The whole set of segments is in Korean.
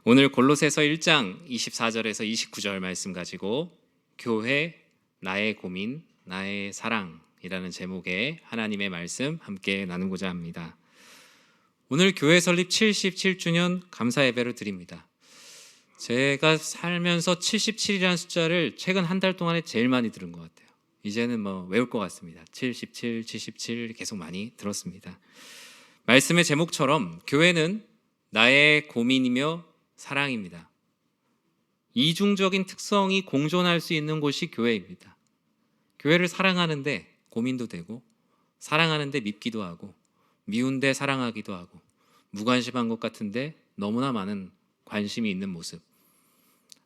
오늘 골로새서 1장 24절에서 29절 말씀 가지고 교회, 나의 고민, 나의 사랑이라는 제목의 하나님의 말씀 함께 나누고자 합니다. 오늘 교회 설립 77주년 감사 예배를 드립니다. 제가 살면서 77이라는 숫자를 최근 한 달 동안에 제일 많이 들은 것 같아요. 이제는 외울 것 같습니다. 77, 77 계속 많이 들었습니다. 말씀의 제목처럼 교회는 나의 고민이며 사랑입니다. 이중적인 특성이 공존할 수 있는 곳이 교회입니다. 교회를 사랑하는데 고민도 되고, 사랑하는데 밉기도 하고, 미운데 사랑하기도 하고, 무관심한 것 같은데 너무나 많은 관심이 있는 모습.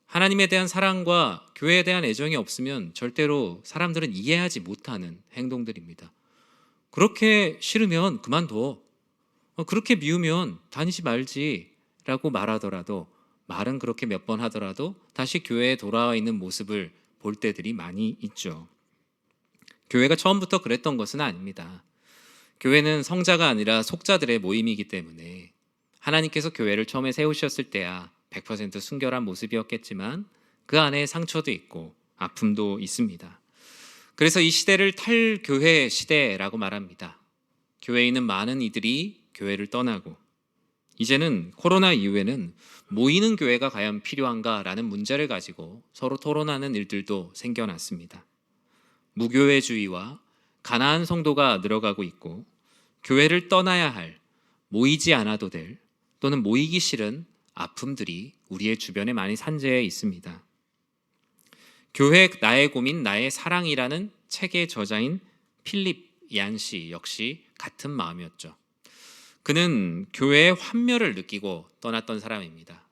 하나님에 대한 사랑과 교회에 대한 애정이 없으면 절대로 사람들은 이해하지 못하는 행동들입니다. 그렇게 싫으면 그만둬. 그렇게 미우면 다니지 말지 라고 말하더라도, 말은 그렇게 몇 번 하더라도 다시 교회에 돌아와 있는 모습을 볼 때들이 많이 있죠. 교회가 처음부터 그랬던 것은 아닙니다. 교회는 성자가 아니라 속자들의 모임이기 때문에 하나님께서 교회를 처음에 세우셨을 때야 100% 순결한 모습이었겠지만 그 안에 상처도 있고 아픔도 있습니다. 그래서 이 시대를 탈교회 시대라고 말합니다. 교회에 있는 많은 이들이 교회를 떠나고, 이제는 코로나 이후에는 모이는 교회가 과연 필요한가라는 문제를 가지고 서로 토론하는 일들도 생겨났습니다. 무교회주의와 가난한 성도가 늘어가고 있고, 교회를 떠나야 할, 모이지 않아도 될, 또는 모이기 싫은 아픔들이 우리의 주변에 많이 산재해 있습니다. 교회 나의 고민 나의 사랑이라는 책의 저자인 필립 얀시 역시 같은 마음이었죠. 그는 교회의 환멸을 느끼고 떠났던 사람입니다.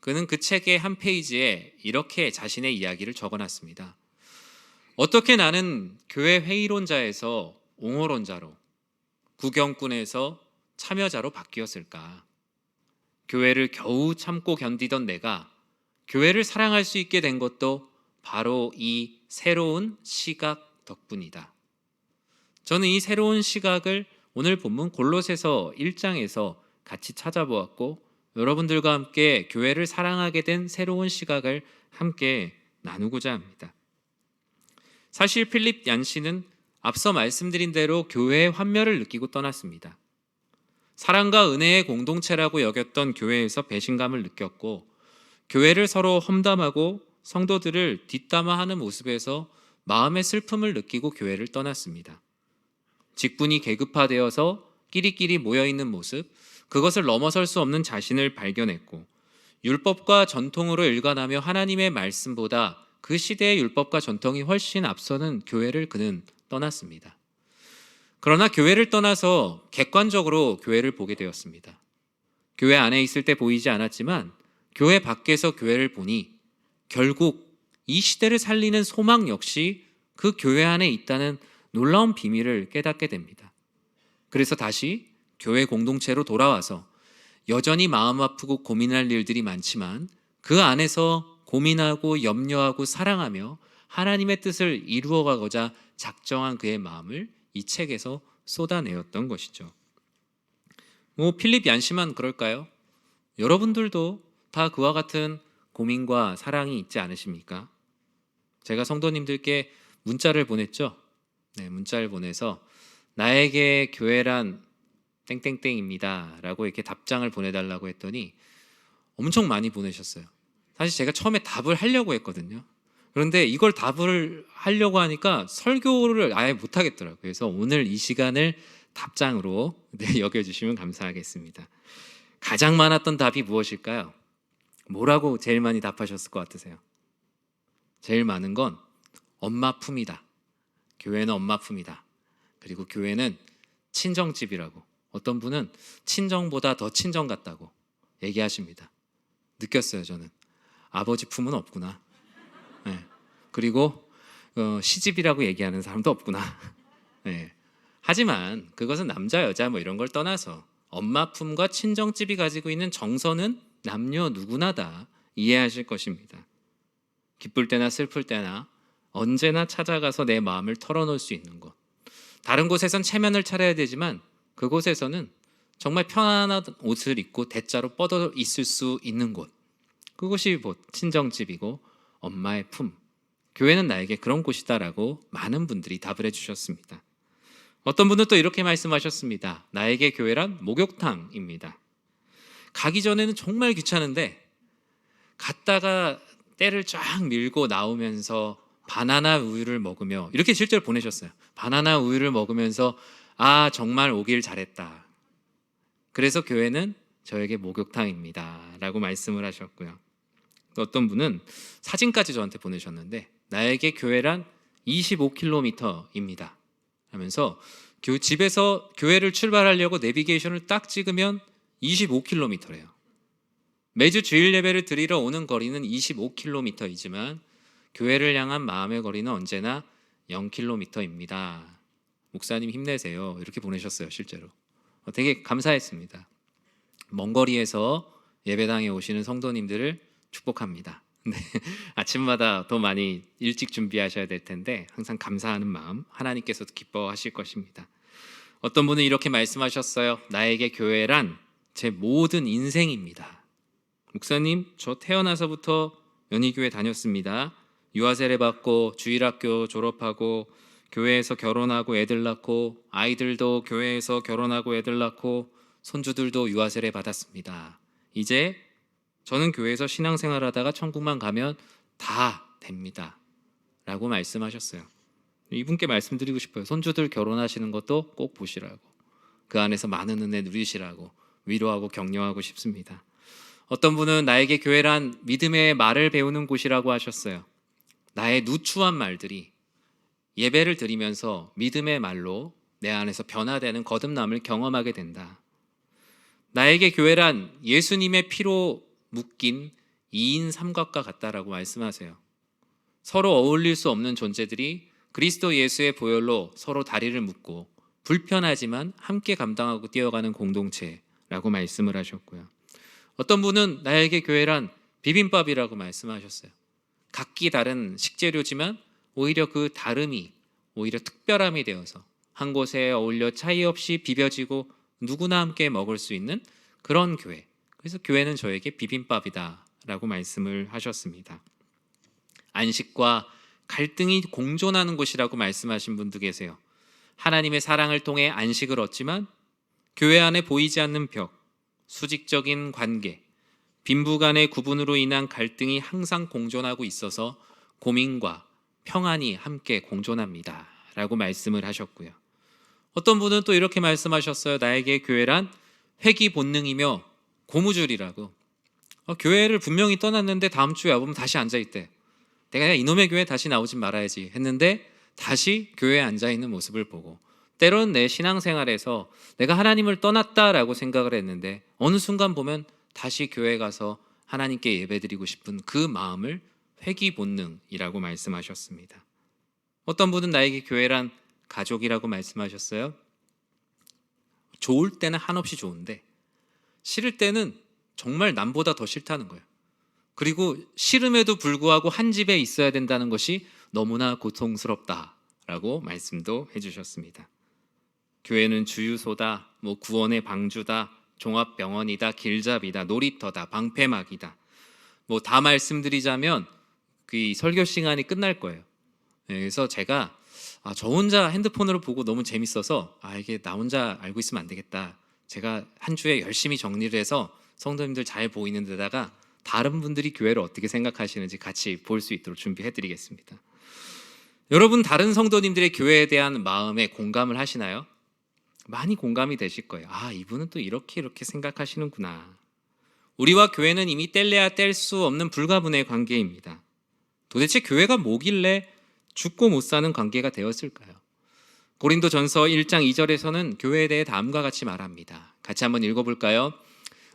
그는 그 책의 한 페이지에 이렇게 자신의 이야기를 적어놨습니다. 어떻게 나는 교회 회의론자에서 옹호론자로, 구경꾼에서 참여자로 바뀌었을까? 교회를 겨우 참고 견디던 내가 교회를 사랑할 수 있게 된 것도 바로 이 새로운 시각 덕분이다. 저는 이 새로운 시각을 오늘 본문 골로새서 1장에서 같이 찾아보았고, 여러분들과 함께 교회를 사랑하게 된 새로운 시각을 함께 나누고자 합니다. 사실 필립 얀시는 앞서 말씀드린 대로 교회의 환멸을 느끼고 떠났습니다. 사랑과 은혜의 공동체라고 여겼던 교회에서 배신감을 느꼈고, 교회를 서로 험담하고 성도들을 뒷담화하는 모습에서 마음의 슬픔을 느끼고 교회를 떠났습니다. 직분이 계급화되어서 끼리끼리 모여있는 모습, 그것을 넘어설 수 없는 자신을 발견했고, 율법과 전통으로 일관하며 하나님의 말씀보다 그 시대의 율법과 전통이 훨씬 앞서는 교회를 그는 떠났습니다. 그러나 교회를 떠나서 객관적으로 교회를 보게 되었습니다. 교회 안에 있을 때 보이지 않았지만 교회 밖에서 교회를 보니 결국 이 시대를 살리는 소망 역시 그 교회 안에 있다는 놀라운 비밀을 깨닫게 됩니다. 그래서 다시 교회 공동체로 돌아와서 여전히 마음 아프고 고민할 일들이 많지만 그 안에서 고민하고 염려하고 사랑하며 하나님의 뜻을 이루어가고자 작정한 그의 마음을 이 책에서 쏟아내었던 것이죠. 필립 얀시만 그럴까요? 여러분들도 다 그와 같은 고민과 사랑이 있지 않으십니까? 제가 성도님들께 문자를 보냈죠. 문자를 보내서 나에게 교회란 땡땡땡입니다 라고 이렇게 답장을 보내달라고 했더니 엄청 많이 보내셨어요. 사실 제가 처음에 답을 하려고 했거든요. 그런데 이걸 답을 하려고 하니까 설교를 아예 못하겠더라고요. 그래서 오늘 이 시간을 답장으로 여겨주시면 감사하겠습니다. 가장 많았던 답이 무엇일까요? 뭐라고 제일 많이 답하셨을 것 같으세요? 제일 많은 건 엄마 품이다. 교회는 엄마 품이다. 그리고 교회는 친정집이라고, 어떤 분은 친정보다 더 친정 같다고 얘기하십니다. 느꼈어요. 저는 아버지 품은 없구나. 그리고 시집이라고 얘기하는 사람도 없구나. 하지만 그것은 남자 여자 이런 걸 떠나서 엄마 품과 친정집이 가지고 있는 정서는 남녀 누구나 다 이해하실 것입니다. 기쁠 때나 슬플 때나 언제나 찾아가서 내 마음을 털어놓을 수 있는 곳. 다른 곳에선 체면을 차려야 되지만 그곳에서는 정말 편안한 옷을 입고 대자로 뻗어 있을 수 있는 곳, 그곳이 친정집이고 엄마의 품, 교회는 나에게 그런 곳이다라고 많은 분들이 답을 해주셨습니다. 어떤 분은 또 이렇게 말씀하셨습니다. 나에게 교회란 목욕탕입니다. 가기 전에는 정말 귀찮은데 갔다가 때를 쫙 밀고 나오면서 바나나 우유를 먹으며, 이렇게 실제로 보내셨어요. 바나나 우유를 먹으면서 아, 정말 오길 잘했다. 그래서 교회는 저에게 목욕탕입니다 라고 말씀을 하셨고요. 또 어떤 분은 사진까지 저한테 보내셨는데 나에게 교회란 25km입니다 하면서 집에서 교회를 출발하려고 내비게이션을 딱 찍으면 25km래요. 매주 주일 예배를 드리러 오는 거리는 25km이지만 교회를 향한 마음의 거리는 언제나 0km입니다. 목사님 힘내세요. 이렇게 보내셨어요. 실제로 되게 감사했습니다. 먼 거리에서 예배당에 오시는 성도님들을 축복합니다. 네, 아침마다 더 많이 일찍 준비하셔야 될 텐데 항상 감사하는 마음 하나님께서도 기뻐하실 것입니다. 어떤 분은 이렇게 말씀하셨어요. 나에게 교회란 제 모든 인생입니다. 목사님, 저 태어나서부터 연희교회 다녔습니다. 유아 세례 받고 주일학교 졸업하고 교회에서 결혼하고 애들 낳고 아이들도 교회에서 결혼하고 애들 낳고 손주들도 유아 세례 받았습니다. 이제 저는 교회에서 신앙생활하다가 천국만 가면 다 됩니다 라고 말씀하셨어요. 이분께 말씀드리고 싶어요. 손주들 결혼하시는 것도 꼭 보시라고, 그 안에서 많은 은혜 누리시라고 위로하고 격려하고 싶습니다. 어떤 분은 나에게 교회란 믿음의 말을 배우는 곳이라고 하셨어요. 나의 누추한 말들이 예배를 드리면서 믿음의 말로 내 안에서 변화되는 거듭남을 경험하게 된다. 나에게 교회란 예수님의 피로 묶인 2인 삼각과 같다라고 말씀하세요. 서로 어울릴 수 없는 존재들이 그리스도 예수의 보혈로 서로 다리를 묶고 불편하지만 함께 감당하고 뛰어가는 공동체라고 말씀을 하셨고요. 어떤 분은 나에게 교회란 비빔밥이라고 말씀하셨어요. 각기 다른 식재료지만 오히려 그 다름이 오히려 특별함이 되어서 한 곳에 어울려 차이 없이 비벼지고 누구나 함께 먹을 수 있는 그런 교회. 그래서 교회는 저에게 비빔밥이다 라고 말씀을 하셨습니다. 안식과 갈등이 공존하는 곳이라고 말씀하신 분도 계세요. 하나님의 사랑을 통해 안식을 얻지만 교회 안에 보이지 않는 벽, 수직적인 관계, 빈부 간의 구분으로 인한 갈등이 항상 공존하고 있어서 고민과 평안이 함께 공존합니다 라고 말씀을 하셨고요. 어떤 분은 또 이렇게 말씀하셨어요. 나에게 교회란 회귀 본능이며 고무줄이라고. 교회를 분명히 떠났는데 다음 주에 와보면 다시 앉아있대. 내가 이놈의 교회 다시 나오지 말아야지 했는데 다시 교회에 앉아있는 모습을 보고, 때론 내 신앙생활에서 내가 하나님을 떠났다라고 생각을 했는데 어느 순간 보면 다시 교회에 가서 하나님께 예배드리고 싶은 그 마음을 회귀 본능이라고 말씀하셨습니다. 어떤 분은 나에게 교회란 가족이라고 말씀하셨어요. 좋을 때는 한없이 좋은데 싫을 때는 정말 남보다 더 싫다는 거예요. 그리고 싫음에도 불구하고 한 집에 있어야 된다는 것이 너무나 고통스럽다라고 말씀도 해주셨습니다. 교회는 주유소다, 구원의 방주다, 종합병원이다, 길잡이다, 놀이터다, 방패막이다. 다 말씀드리자면 그 설교 시간이 끝날 거예요. 그래서 제가 저 혼자 핸드폰으로 보고 너무 재밌어서 이게 나 혼자 알고 있으면 안 되겠다. 제가 한 주에 열심히 정리를 해서 성도님들 잘 보이는 데다가 다른 분들이 교회를 어떻게 생각하시는지 같이 볼 수 있도록 준비해드리겠습니다. 여러분, 다른 성도님들의 교회에 대한 마음에 공감을 하시나요? 많이 공감이 되실 거예요. 이분은 또 이렇게 생각하시는구나. 우리와 교회는 이미 뗄래야 뗄 수 없는 불가분의 관계입니다. 도대체 교회가 뭐길래 죽고 못 사는 관계가 되었을까요? 고린도전서 1장 2절에서는 교회에 대해 다음과 같이 말합니다. 같이 한번 읽어볼까요?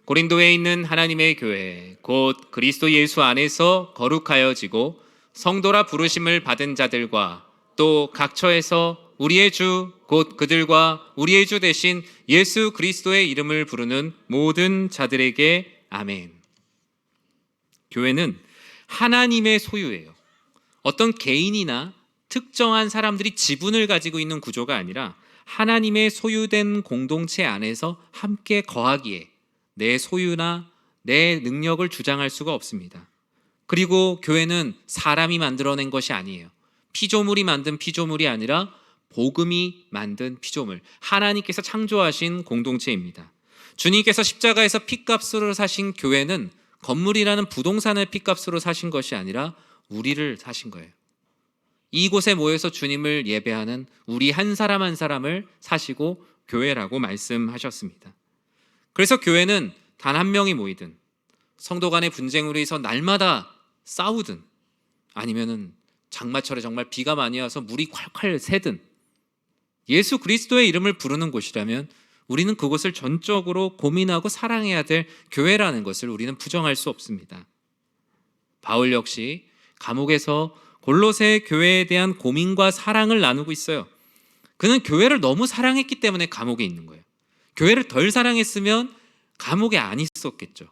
고린도에 있는 하나님의 교회 곧 그리스도 예수 안에서 거룩하여지고 성도라 부르심을 받은 자들과 또 각처에서 우리의 주 곧 그들과 우리의 주 대신 예수 그리스도의 이름을 부르는 모든 자들에게 아멘. 교회는 하나님의 소유예요. 어떤 개인이나 특정한 사람들이 지분을 가지고 있는 구조가 아니라 하나님의 소유된 공동체 안에서 함께 거하기에 내 소유나 내 능력을 주장할 수가 없습니다. 그리고 교회는 사람이 만들어낸 것이 아니에요. 피조물이 만든 피조물이 아니라 복음이 만든 피조물, 하나님께서 창조하신 공동체입니다. 주님께서 십자가에서 핏값으로 사신 교회는 건물이라는 부동산을 핏값으로 사신 것이 아니라 우리를 사신 거예요. 이곳에 모여서 주님을 예배하는 우리 한 사람 한 사람을 사시고 교회라고 말씀하셨습니다. 그래서 교회는 단 한 명이 모이든 성도 간의 분쟁으로 해서 날마다 싸우든 아니면은 장마철에 정말 비가 많이 와서 물이 콸콸 새든 예수 그리스도의 이름을 부르는 곳이라면 우리는 그곳을 전적으로 고민하고 사랑해야 될 교회라는 것을 우리는 부정할 수 없습니다. 바울 역시 감옥에서 골로새 교회에 대한 고민과 사랑을 나누고 있어요. 그는 교회를 너무 사랑했기 때문에 감옥에 있는 거예요. 교회를 덜 사랑했으면 감옥에 안 있었겠죠.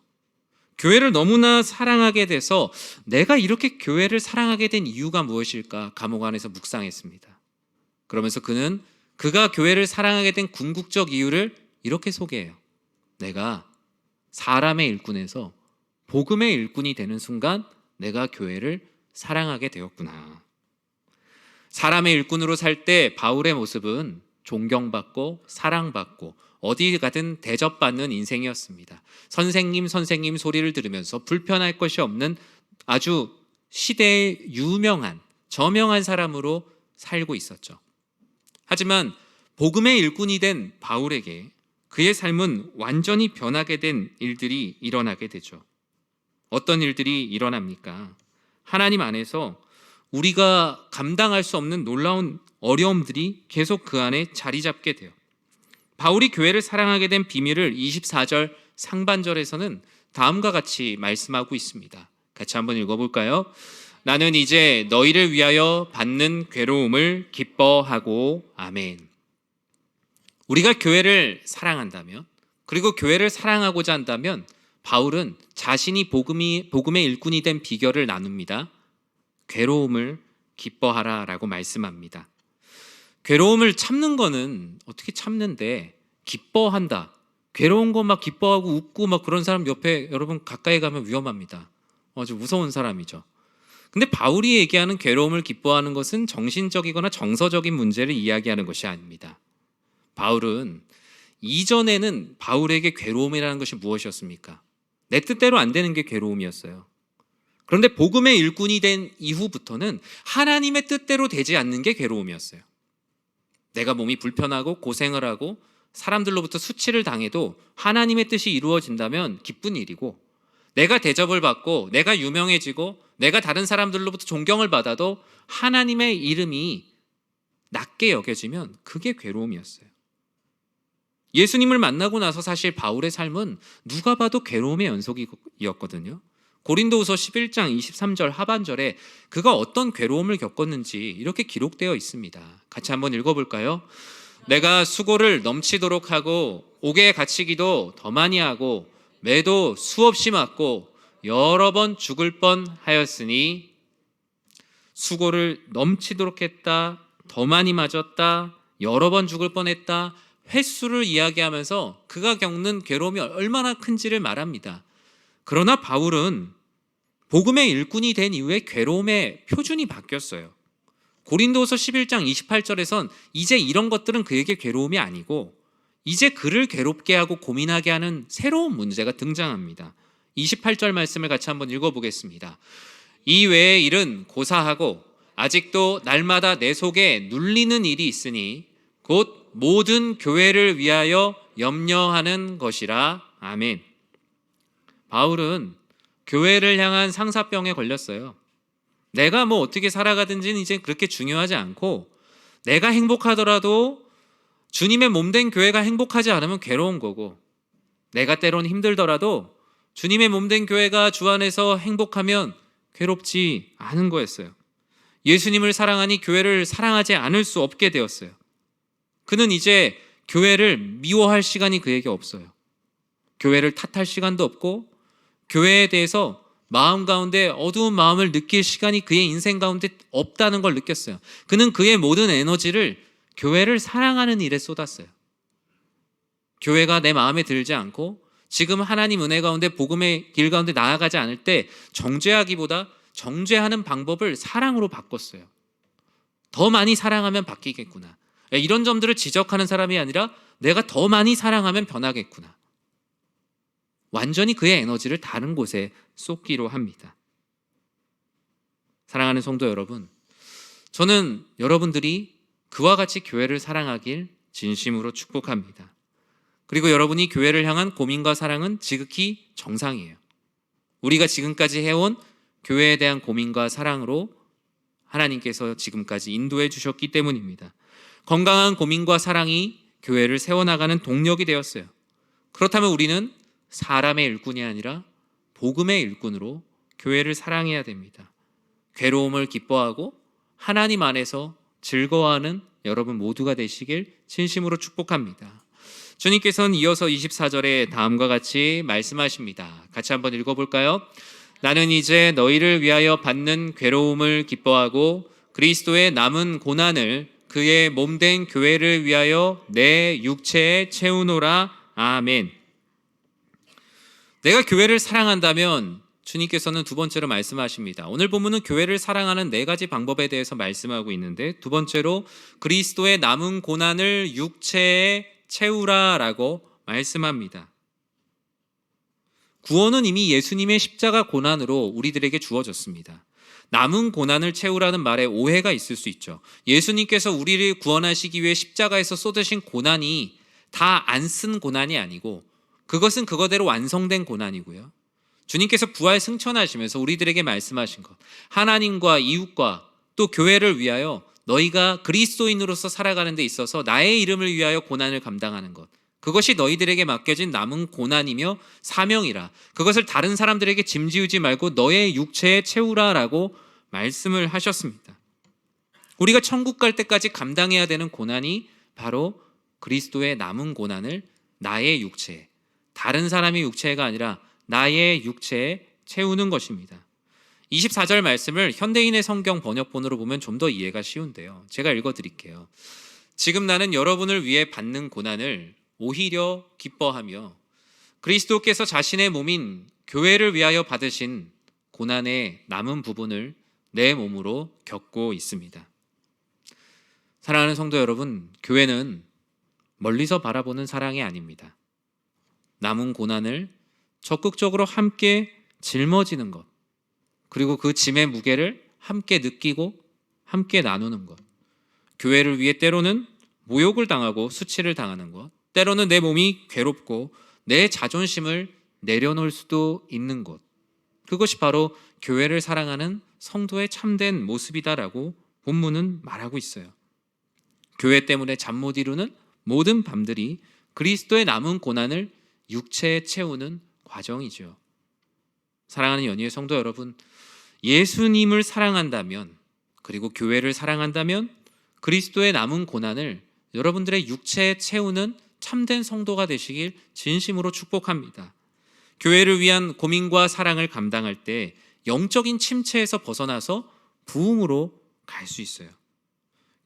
교회를 너무나 사랑하게 돼서 내가 이렇게 교회를 사랑하게 된 이유가 무엇일까 감옥 안에서 묵상했습니다. 그러면서 그는 그가 교회를 사랑하게 된 궁극적 이유를 이렇게 소개해요. 내가 사람의 일꾼에서 복음의 일꾼이 되는 순간 내가 교회를 사랑하게 되었구나. 사람의 일꾼으로 살 때 바울의 모습은 존경받고 사랑받고 어디 가든 대접받는 인생이었습니다. 선생님 선생님 소리를 들으면서 불편할 것이 없는 아주 시대의 유명한 저명한 사람으로 살고 있었죠. 하지만 복음의 일꾼이 된 바울에게 그의 삶은 완전히 변하게 된 일들이 일어나게 되죠. 어떤 일들이 일어납니까? 하나님 안에서 우리가 감당할 수 없는 놀라운 어려움들이 계속 그 안에 자리 잡게 돼요. 바울이 교회를 사랑하게 된 비밀을 24절 상반절에서는 다음과 같이 말씀하고 있습니다. 같이 한번 읽어볼까요? 나는 이제 너희를 위하여 받는 괴로움을 기뻐하고 아멘. 우리가 교회를 사랑한다면 그리고 교회를 사랑하고자 한다면 바울은 자신이 복음의 일꾼이 된 비결을 나눕니다. 괴로움을 기뻐하라 라고 말씀합니다. 괴로움을 참는 거는 어떻게 참는데 기뻐한다. 괴로운 거 막 기뻐하고 웃고 막 그런 사람 옆에 여러분 가까이 가면 위험합니다. 아주 무서운 사람이죠. 근데 바울이 얘기하는 괴로움을 기뻐하는 것은 정신적이거나 정서적인 문제를 이야기하는 것이 아닙니다. 바울은 이전에는 바울에게 괴로움이라는 것이 무엇이었습니까? 내 뜻대로 안 되는 게 괴로움이었어요. 그런데 복음의 일꾼이 된 이후부터는 하나님의 뜻대로 되지 않는 게 괴로움이었어요. 내가 몸이 불편하고 고생을 하고 사람들로부터 수치를 당해도 하나님의 뜻이 이루어진다면 기쁜 일이고, 내가 대접을 받고 내가 유명해지고 내가 다른 사람들로부터 존경을 받아도 하나님의 이름이 낮게 여겨지면 그게 괴로움이었어요. 예수님을 만나고 나서 사실 바울의 삶은 누가 봐도 괴로움의 연속이었거든요. 고린도후서 11장 23절 하반절에 그가 어떤 괴로움을 겪었는지 이렇게 기록되어 있습니다. 같이 한번 읽어볼까요? 내가 수고를 넘치도록 하고 옥에 갇히기도 더 많이 하고 매도 수없이 맞고 여러 번 죽을 뻔하였으니, 수고를 넘치도록 했다, 더 많이 맞았다, 여러 번 죽을 뻔했다, 횟수를 이야기하면서 그가 겪는 괴로움이 얼마나 큰지를 말합니다. 그러나 바울은 복음의 일꾼이 된 이후에 괴로움의 표준이 바뀌었어요. 고린도후서 11장 28절에선 이제 이런 것들은 그에게 괴로움이 아니고 이제 그를 괴롭게 하고 고민하게 하는 새로운 문제가 등장합니다. 28절 말씀을 같이 한번 읽어보겠습니다. 이 외의 일은 고사하고 아직도 날마다 내 속에 눌리는 일이 있으니 곧 모든 교회를 위하여 염려하는 것이라. 아멘. 바울은 교회를 향한 상사병에 걸렸어요. 내가 뭐 어떻게 살아가든지는 이제 그렇게 중요하지 않고, 내가 행복하더라도 주님의 몸된 교회가 행복하지 않으면 괴로운 거고, 내가 때론 힘들더라도 주님의 몸된 교회가 주 안에서 행복하면 괴롭지 않은 거였어요. 예수님을 사랑하니 교회를 사랑하지 않을 수 없게 되었어요. 그는 이제 교회를 미워할 시간이 그에게 없어요. 교회를 탓할 시간도 없고 교회에 대해서 마음 가운데 어두운 마음을 느낄 시간이 그의 인생 가운데 없다는 걸 느꼈어요. 그는 그의 모든 에너지를 교회를 사랑하는 일에 쏟았어요. 교회가 내 마음에 들지 않고 지금 하나님 은혜 가운데 복음의 길 가운데 나아가지 않을 때 정죄하기보다 정죄하는 방법을 사랑으로 바꿨어요. 더 많이 사랑하면 바뀌겠구나. 이런 점들을 지적하는 사람이 아니라 내가 더 많이 사랑하면 변하겠구나. 완전히 그의 에너지를 다른 곳에 쏟기로 합니다. 사랑하는 성도 여러분, 저는 여러분들이 그와 같이 교회를 사랑하길 진심으로 축복합니다. 그리고 여러분이 교회를 향한 고민과 사랑은 지극히 정상이에요. 우리가 지금까지 해온 교회에 대한 고민과 사랑으로 하나님께서 지금까지 인도해 주셨기 때문입니다. 건강한 고민과 사랑이 교회를 세워나가는 동력이 되었어요. 그렇다면 우리는 사람의 일꾼이 아니라 복음의 일꾼으로 교회를 사랑해야 됩니다. 괴로움을 기뻐하고 하나님 안에서 즐거워하는 여러분 모두가 되시길 진심으로 축복합니다. 주님께서는 이어서 24절에 다음과 같이 말씀하십니다. 같이 한번 읽어볼까요? 나는 이제 너희를 위하여 받는 괴로움을 기뻐하고 그리스도의 남은 고난을 그의 몸된 교회를 위하여 내 육체에 채우노라. 아멘. 내가 교회를 사랑한다면 주님께서는 두 번째로 말씀하십니다. 오늘 본문은 교회를 사랑하는 네 가지 방법에 대해서 말씀하고 있는데, 두 번째로 그리스도의 남은 고난을 육체에 채우라라고 말씀합니다. 구원은 이미 예수님의 십자가 고난으로 우리들에게 주어졌습니다. 남은 고난을 채우라는 말에 오해가 있을 수 있죠. 예수님께서 우리를 구원하시기 위해 십자가에서 쏟으신 고난이 다 안 쓴 고난이 아니고 그것은 그거대로 완성된 고난이고요. 주님께서 부활 승천하시면서 우리들에게 말씀하신 것, 하나님과 이웃과 또 교회를 위하여 너희가 그리스도인으로서 살아가는 데 있어서 나의 이름을 위하여 고난을 감당하는 것, 그것이 너희들에게 맡겨진 남은 고난이며 사명이라. 그것을 다른 사람들에게 짐지우지 말고 너의 육체에 채우라라고 말씀을 하셨습니다. 우리가 천국 갈 때까지 감당해야 되는 고난이 바로 그리스도의 남은 고난을 나의 육체에, 다른 사람의 육체가 아니라 나의 육체에 채우는 것입니다. 24절 말씀을 현대인의 성경 번역본으로 보면 좀 더 이해가 쉬운데요. 제가 읽어드릴게요. 지금 나는 여러분을 위해 받는 고난을 오히려 기뻐하며 그리스도께서 자신의 몸인 교회를 위하여 받으신 고난의 남은 부분을 내 몸으로 겪고 있습니다. 사랑하는 성도 여러분, 교회는 멀리서 바라보는 사랑이 아닙니다. 남은 고난을 적극적으로 함께 짊어지는 것, 그리고 그 짐의 무게를 함께 느끼고 함께 나누는 것, 교회를 위해 때로는 모욕을 당하고 수치를 당하는 것, 때로는 내 몸이 괴롭고 내 자존심을 내려놓을 수도 있는 것, 그것이 바로 교회를 사랑하는 성도의 참된 모습이다라고 본문은 말하고 있어요. 교회 때문에 잠 못 이루는 모든 밤들이 그리스도의 남은 고난을 육체에 채우는 과정이죠. 사랑하는 연희의 성도 여러분, 예수님을 사랑한다면, 그리고 교회를 사랑한다면 그리스도의 남은 고난을 여러분들의 육체에 채우는 참된 성도가 되시길 진심으로 축복합니다. 교회를 위한 고민과 사랑을 감당할 때 영적인 침체에서 벗어나서 부흥으로 갈 수 있어요.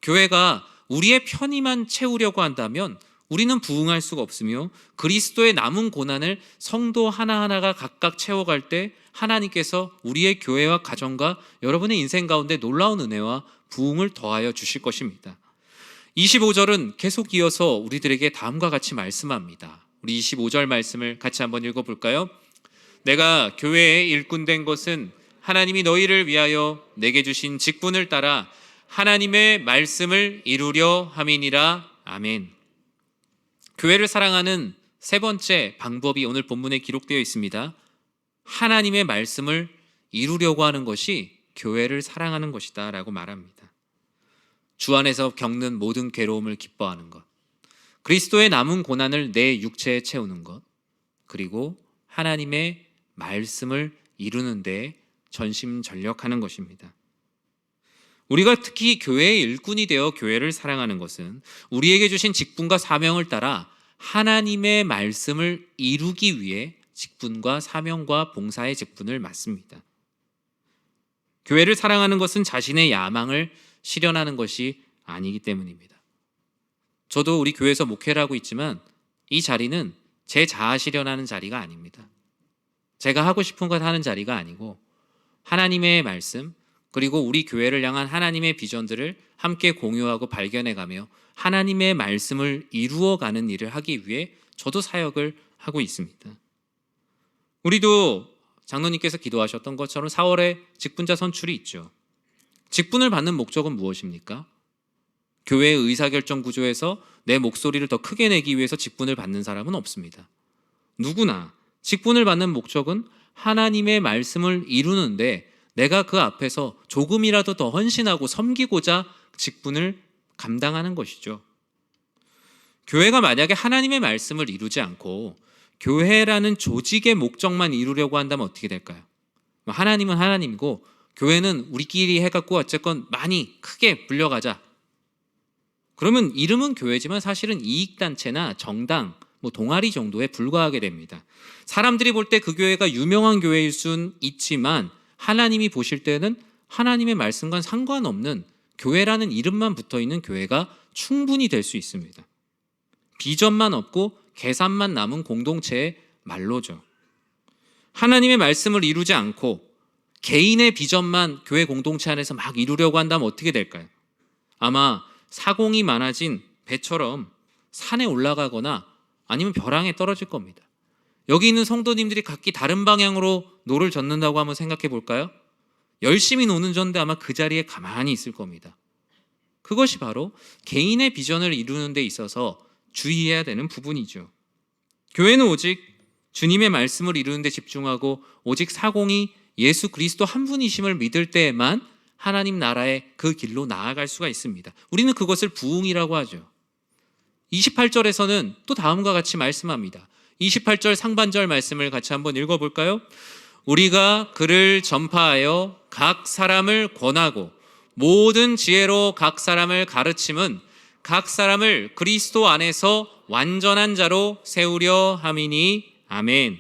교회가 우리의 편의만 채우려고 한다면 우리는 부흥할 수가 없으며, 그리스도의 남은 고난을 성도 하나하나가 각각 채워갈 때 하나님께서 우리의 교회와 가정과 여러분의 인생 가운데 놀라운 은혜와 부흥을 더하여 주실 것입니다. 25절은 계속 이어서 우리들에게 다음과 같이 말씀합니다. 우리 25절 말씀을 같이 한번 읽어볼까요? 내가 교회의 일꾼 된 것은 하나님이 너희를 위하여 내게 주신 직분을 따라 하나님의 말씀을 이루려 함이니라. 아멘. 교회를 사랑하는 세 번째 방법이 오늘 본문에 기록되어 있습니다. 하나님의 말씀을 이루려고 하는 것이 교회를 사랑하는 것이다 라고 말합니다. 주 안에서 겪는 모든 괴로움을 기뻐하는 것, 그리스도의 남은 고난을 내 육체에 채우는 것, 그리고 하나님의 말씀을 이루는 데 전심전력하는 것입니다. 우리가 특히 교회의 일꾼이 되어 교회를 사랑하는 것은 우리에게 주신 직분과 사명을 따라 하나님의 말씀을 이루기 위해 직분과 사명과 봉사의 직분을 맡습니다. 교회를 사랑하는 것은 자신의 야망을 실현하는 것이 아니기 때문입니다. 저도 우리 교회에서 목회를 하고 있지만 이 자리는 제 자아 실현하는 자리가 아닙니다. 제가 하고 싶은 것 하는 자리가 아니고 하나님의 말씀 그리고 우리 교회를 향한 하나님의 비전들을 함께 공유하고 발견해가며 하나님의 말씀을 이루어가는 일을 하기 위해 저도 사역을 하고 있습니다. 우리도 장로님께서 기도하셨던 것처럼 4월에 직분자 선출이 있죠. 직분을 받는 목적은 무엇입니까? 교회의 의사결정 구조에서 내 목소리를 더 크게 내기 위해서 직분을 받는 사람은 없습니다. 누구나 직분을 받는 목적은 하나님의 말씀을 이루는데 내가 그 앞에서 조금이라도 더 헌신하고 섬기고자 직분을 감당하는 것이죠. 교회가 만약에 하나님의 말씀을 이루지 않고 교회라는 조직의 목적만 이루려고 한다면 어떻게 될까요? 하나님은 하나님이고 교회는 우리끼리 해갖고 어쨌건 많이 크게 불려가자. 그러면 이름은 교회지만 사실은 이익단체나 정당, 동아리 정도에 불과하게 됩니다. 사람들이 볼 때 그 교회가 유명한 교회일 수는 있지만 하나님이 보실 때는 하나님의 말씀과는 상관없는 교회라는 이름만 붙어있는 교회가 충분히 될 수 있습니다. 비전만 없고 계산만 남은 공동체의 말로죠. 하나님의 말씀을 이루지 않고 개인의 비전만 교회 공동체 안에서 막 이루려고 한다면 어떻게 될까요? 아마 사공이 많아진 배처럼 산에 올라가거나 아니면 벼랑에 떨어질 겁니다. 여기 있는 성도님들이 각기 다른 방향으로 노를 젓는다고 한번 생각해 볼까요? 열심히 노는 전데 아마 그 자리에 가만히 있을 겁니다. 그것이 바로 개인의 비전을 이루는 데 있어서 주의해야 되는 부분이죠. 교회는 오직 주님의 말씀을 이루는 데 집중하고 오직 사공이 예수 그리스도 한 분이심을 믿을 때에만 하나님 나라의 그 길로 나아갈 수가 있습니다. 우리는 그것을 부흥이라고 하죠. 28절에서는 또 다음과 같이 말씀합니다. 28절 상반절 말씀을 같이 한번 읽어볼까요? 우리가 그를 전파하여 각 사람을 권하고 모든 지혜로 각 사람을 가르침은 각 사람을 그리스도 안에서 완전한 자로 세우려 함이니 아멘.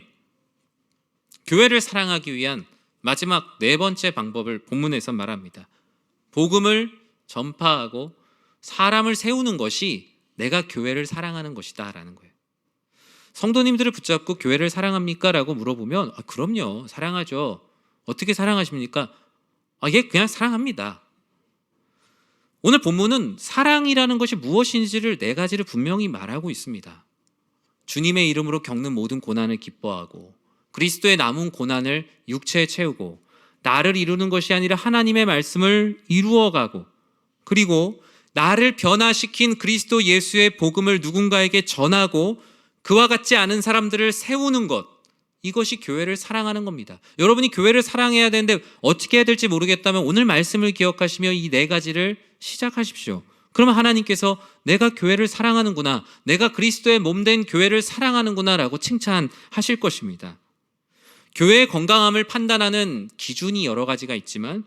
교회를 사랑하기 위한 마지막 네 번째 방법을 본문에서 말합니다. 복음을 전파하고 사람을 세우는 것이 내가 교회를 사랑하는 것이다 라는 거예요. 성도님들을 붙잡고 교회를 사랑합니까? 라고 물어보면 그럼요, 사랑하죠. 어떻게 사랑하십니까? 예, 그냥 사랑합니다. 오늘 본문은 사랑이라는 것이 무엇인지를 네 가지를 분명히 말하고 있습니다. 주님의 이름으로 겪는 모든 고난을 기뻐하고 그리스도의 남은 고난을 육체에 채우고 나를 이루는 것이 아니라 하나님의 말씀을 이루어가고 그리고 나를 변화시킨 그리스도 예수의 복음을 누군가에게 전하고 그와 같지 않은 사람들을 세우는 것, 이것이 교회를 사랑하는 겁니다. 여러분이 교회를 사랑해야 되는데 어떻게 해야 될지 모르겠다면 오늘 말씀을 기억하시며 이 네 가지를 시작하십시오. 그러면 하나님께서 내가 교회를 사랑하는구나, 내가 그리스도의 몸된 교회를 사랑하는구나 라고 칭찬하실 것입니다. 교회의 건강함을 판단하는 기준이 여러 가지가 있지만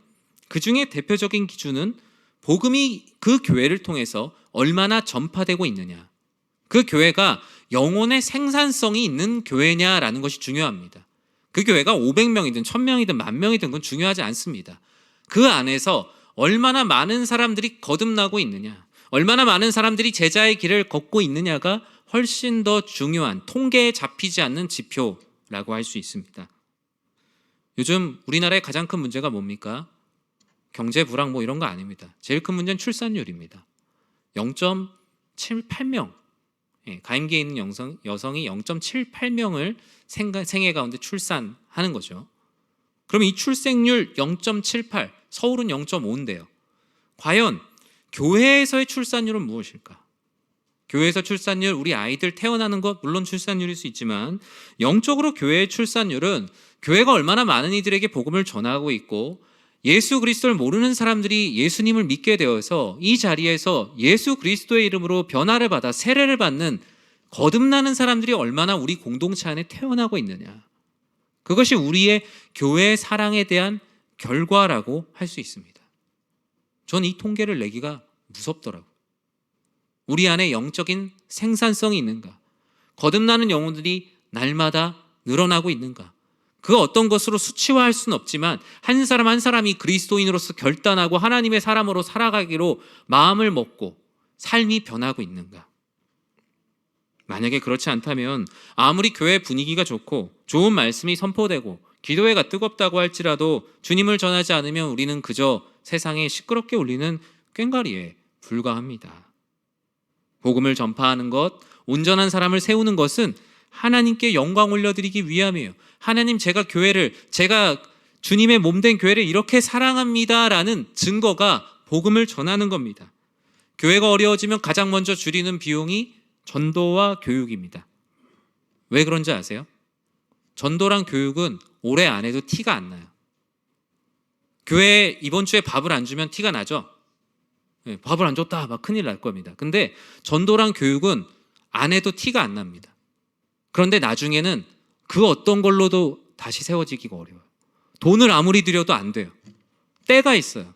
그 중에 대표적인 기준은 복음이 그 교회를 통해서 얼마나 전파되고 있느냐, 그 교회가 영혼의 생산성이 있는 교회냐라는 것이 중요합니다. 그 교회가 500명이든 1000명이든 10,000명이든 그건 중요하지 않습니다. 그 안에서 얼마나 많은 사람들이 거듭나고 있느냐, 얼마나 많은 사람들이 제자의 길을 걷고 있느냐가 훨씬 더 중요한, 통계에 잡히지 않는 지표라고 할 수 있습니다. 요즘 우리나라의 가장 큰 문제가 뭡니까? 경제 불황 이런 거 아닙니다. 제일 큰 문제는 출산율입니다. 0.78명, 가임기에 있는 여성이 0.78명을 생애 가운데 출산하는 거죠. 그럼 이 출생률 0.78, 서울은 0.5인데요. 과연 교회에서의 출산율은 무엇일까? 교회에서 출산율, 우리 아이들 태어나는 것 물론 출산율일 수 있지만 영적으로 교회의 출산율은 교회가 얼마나 많은 이들에게 복음을 전하고 있고 예수 그리스도를 모르는 사람들이 예수님을 믿게 되어서 이 자리에서 예수 그리스도의 이름으로 변화를 받아 세례를 받는 거듭나는 사람들이 얼마나 우리 공동체 안에 태어나고 있느냐, 그것이 우리의 교회의 사랑에 대한 결과라고 할 수 있습니다. 전 이 통계를 내기가 무섭더라고요. 우리 안에 영적인 생산성이 있는가, 거듭나는 영혼들이 날마다 늘어나고 있는가, 그 어떤 것으로 수치화할 수는 없지만 한 사람 한 사람이 그리스도인으로서 결단하고 하나님의 사람으로 살아가기로 마음을 먹고 삶이 변하고 있는가, 만약에 그렇지 않다면 아무리 교회 분위기가 좋고 좋은 말씀이 선포되고 기도회가 뜨겁다고 할지라도 주님을 전하지 않으면 우리는 그저 세상에 시끄럽게 울리는 꽹과리에 불과합니다. 복음을 전파하는 것, 온전한 사람을 세우는 것은 하나님께 영광 올려드리기 위함이에요. 하나님, 제가 주님의 몸된 교회를 이렇게 사랑합니다라는 증거가 복음을 전하는 겁니다. 교회가 어려워지면 가장 먼저 줄이는 비용이 전도와 교육입니다. 왜 그런지 아세요? 전도랑 교육은 오래 안 해도 티가 안 나요. 교회에 이번 주에 밥을 안 주면 티가 나죠? 네, 밥을 안 줬다 막 큰일 날 겁니다. 근데 전도랑 교육은 안 해도 티가 안 납니다. 그런데 나중에는 그 어떤 걸로도 다시 세워지기가 어려워요. 돈을 아무리 들여도 안 돼요. 때가 있어요.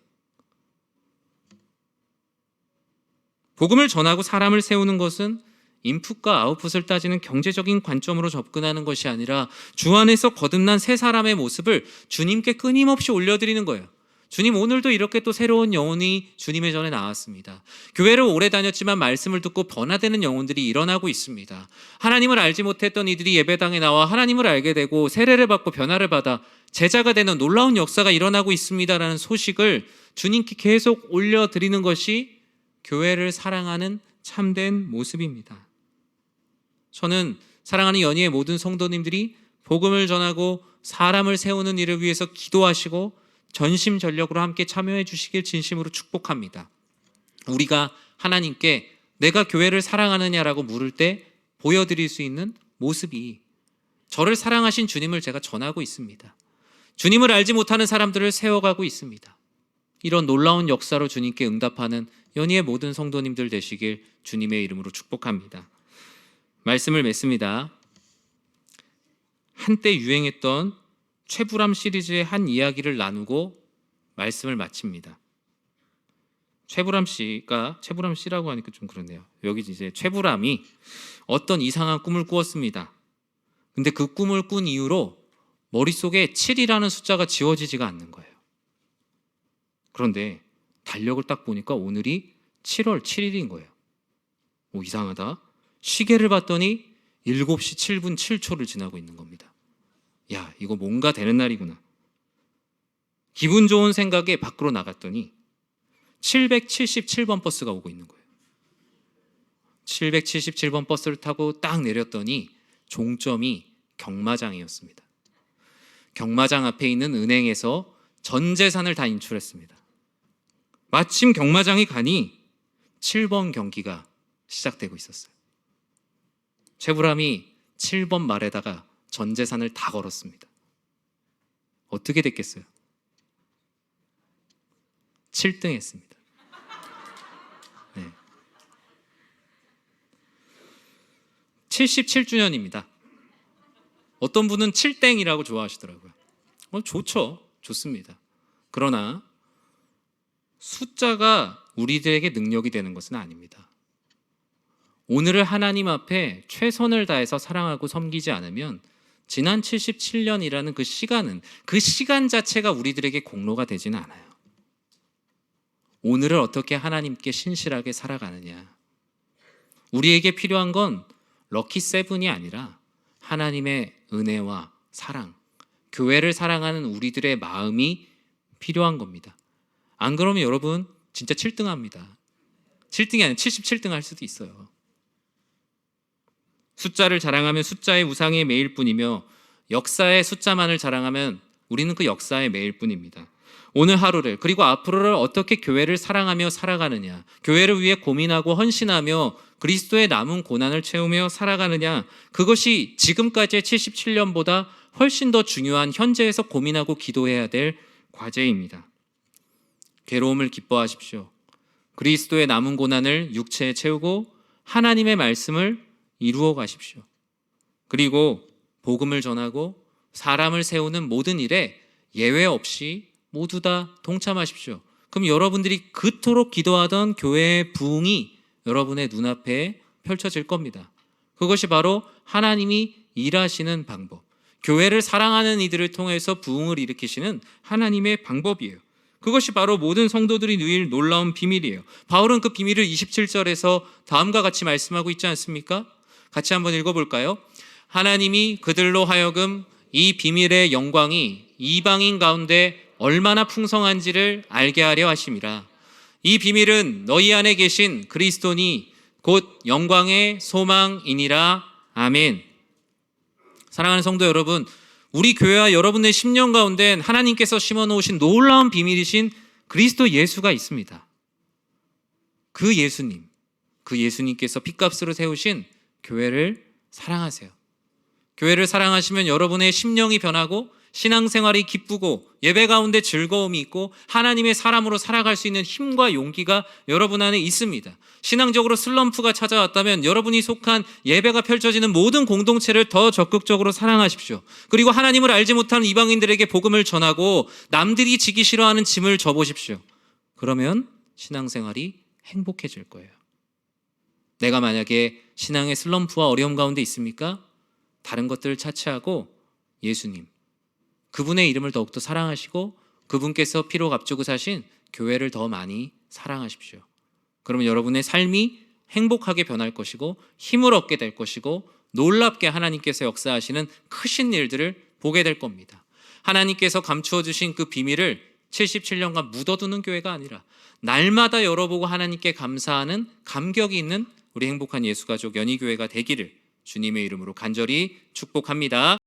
복음을 전하고 사람을 세우는 것은 인풋과 아웃풋을 따지는 경제적인 관점으로 접근하는 것이 아니라 주 안에서 거듭난 새 사람의 모습을 주님께 끊임없이 올려드리는 거예요. 주님, 오늘도 이렇게 또 새로운 영혼이 주님의 전에 나왔습니다. 교회를 오래 다녔지만 말씀을 듣고 변화되는 영혼들이 일어나고 있습니다. 하나님을 알지 못했던 이들이 예배당에 나와 하나님을 알게 되고 세례를 받고 변화를 받아 제자가 되는 놀라운 역사가 일어나고 있습니다라는 소식을 주님께 계속 올려드리는 것이 교회를 사랑하는 참된 모습입니다. 저는 사랑하는 연희의 모든 성도님들이 복음을 전하고 사람을 세우는 일을 위해서 기도하시고 전심전력으로 함께 참여해 주시길 진심으로 축복합니다. 우리가 하나님께 내가 교회를 사랑하느냐라고 물을 때 보여드릴 수 있는 모습이 저를 사랑하신 주님을 제가 전하고 있습니다. 주님을 알지 못하는 사람들을 세워가고 있습니다. 이런 놀라운 역사로 주님께 응답하는 연희의 모든 성도님들 되시길 주님의 이름으로 축복합니다. 말씀을 맺습니다. 한때 유행했던 최불암 시리즈의 한 이야기를 나누고 말씀을 마칩니다. 최불암 씨라고 하니까 좀 그렇네요. 여기 이제 최불암이 어떤 이상한 꿈을 꾸었습니다. 근데 그 꿈을 꾼 이후로 머릿속에 7이라는 숫자가 지워지지가 않는 거예요. 그런데 달력을 딱 보니까 오늘이 7월 7일인 거예요. 오, 이상하다. 시계를 봤더니 7시 7분 7초를 지나고 있는 겁니다. 야, 이거 뭔가 되는 날이구나. 기분 좋은 생각에 밖으로 나갔더니 777번 버스가 오고 있는 거예요. 777번 버스를 타고 딱 내렸더니 종점이 경마장이었습니다. 경마장 앞에 있는 은행에서 전 재산을 다 인출했습니다. 마침 경마장에 가니 7번 경기가 시작되고 있었어요. 최불암이 7번 말에다가 전 재산을 다 걸었습니다. 어떻게 됐겠어요? 7등 했습니다. 네. 77주년입니다. 어떤 분은 7땡이라고 좋아하시더라고요. 좋죠. 좋습니다. 그러나 숫자가 우리들에게 능력이 되는 것은 아닙니다. 오늘을 하나님 앞에 최선을 다해서 사랑하고 섬기지 않으면 지난 77년이라는 그 시간 자체가 우리들에게 공로가 되지는 않아요. 오늘을 어떻게 하나님께 신실하게 살아가느냐. 우리에게 필요한 건 럭키 세븐이 아니라 하나님의 은혜와 사랑, 교회를 사랑하는 우리들의 마음이 필요한 겁니다. 안 그러면 여러분 진짜 7등 합니다. 7등이 아니라 77등 할 수도 있어요. 숫자를 자랑하면 숫자의 우상의 매일 뿐이며 역사의 숫자만을 자랑하면 우리는 그 역사의 매일 뿐입니다. 오늘 하루를 그리고 앞으로를 어떻게 교회를 사랑하며 살아가느냐, 교회를 위해 고민하고 헌신하며 그리스도의 남은 고난을 채우며 살아가느냐, 그것이 지금까지의 77년보다 훨씬 더 중요한 현재에서 고민하고 기도해야 될 과제입니다. 괴로움을 기뻐하십시오. 그리스도의 남은 고난을 육체에 채우고 하나님의 말씀을 이루어 가십시오. 그리고 복음을 전하고 사람을 세우는 모든 일에 예외 없이 모두 다 동참하십시오. 그럼 여러분들이 그토록 기도하던 교회의 부흥이 여러분의 눈앞에 펼쳐질 겁니다. 그것이 바로 하나님이 일하시는 방법, 교회를 사랑하는 이들을 통해서 부흥을 일으키시는 하나님의 방법이에요. 그것이 바로 모든 성도들이 누릴 놀라운 비밀이에요. 바울은 그 비밀을 27절에서 다음과 같이 말씀하고 있지 않습니까? 같이 한번 읽어볼까요? 하나님이 그들로 하여금 이 비밀의 영광이 이방인 가운데 얼마나 풍성한지를 알게 하려 하심이라. 이 비밀은 너희 안에 계신 그리스도니 곧 영광의 소망이니라. 아멘. 사랑하는 성도 여러분, 우리 교회와 여러분의 심령 가운데 하나님께서 심어놓으신 놀라운 비밀이신 그리스도 예수가 있습니다. 그 예수님께서 핏값으로 세우신 교회를 사랑하세요. 교회를 사랑하시면 여러분의 심령이 변하고 신앙생활이 기쁘고 예배 가운데 즐거움이 있고 하나님의 사람으로 살아갈 수 있는 힘과 용기가 여러분 안에 있습니다. 신앙적으로 슬럼프가 찾아왔다면 여러분이 속한 예배가 펼쳐지는 모든 공동체를 더 적극적으로 사랑하십시오. 그리고 하나님을 알지 못하는 이방인들에게 복음을 전하고 남들이 지기 싫어하는 짐을 져보십시오. 그러면 신앙생활이 행복해질 거예요. 내가 만약에 신앙의 슬럼프와 어려움 가운데 있습니까? 다른 것들을 차치하고 예수님, 그분의 이름을 더욱더 사랑하시고 그분께서 피로 값주고 사신 교회를 더 많이 사랑하십시오. 그러면 여러분의 삶이 행복하게 변할 것이고 힘을 얻게 될 것이고 놀랍게 하나님께서 역사하시는 크신 일들을 보게 될 겁니다. 하나님께서 감추어 주신 그 비밀을 77년간 묻어두는 교회가 아니라 날마다 열어보고 하나님께 감사하는 감격이 있는 우리 행복한 예수가족 연희교회가 되기를 주님의 이름으로 간절히 축복합니다.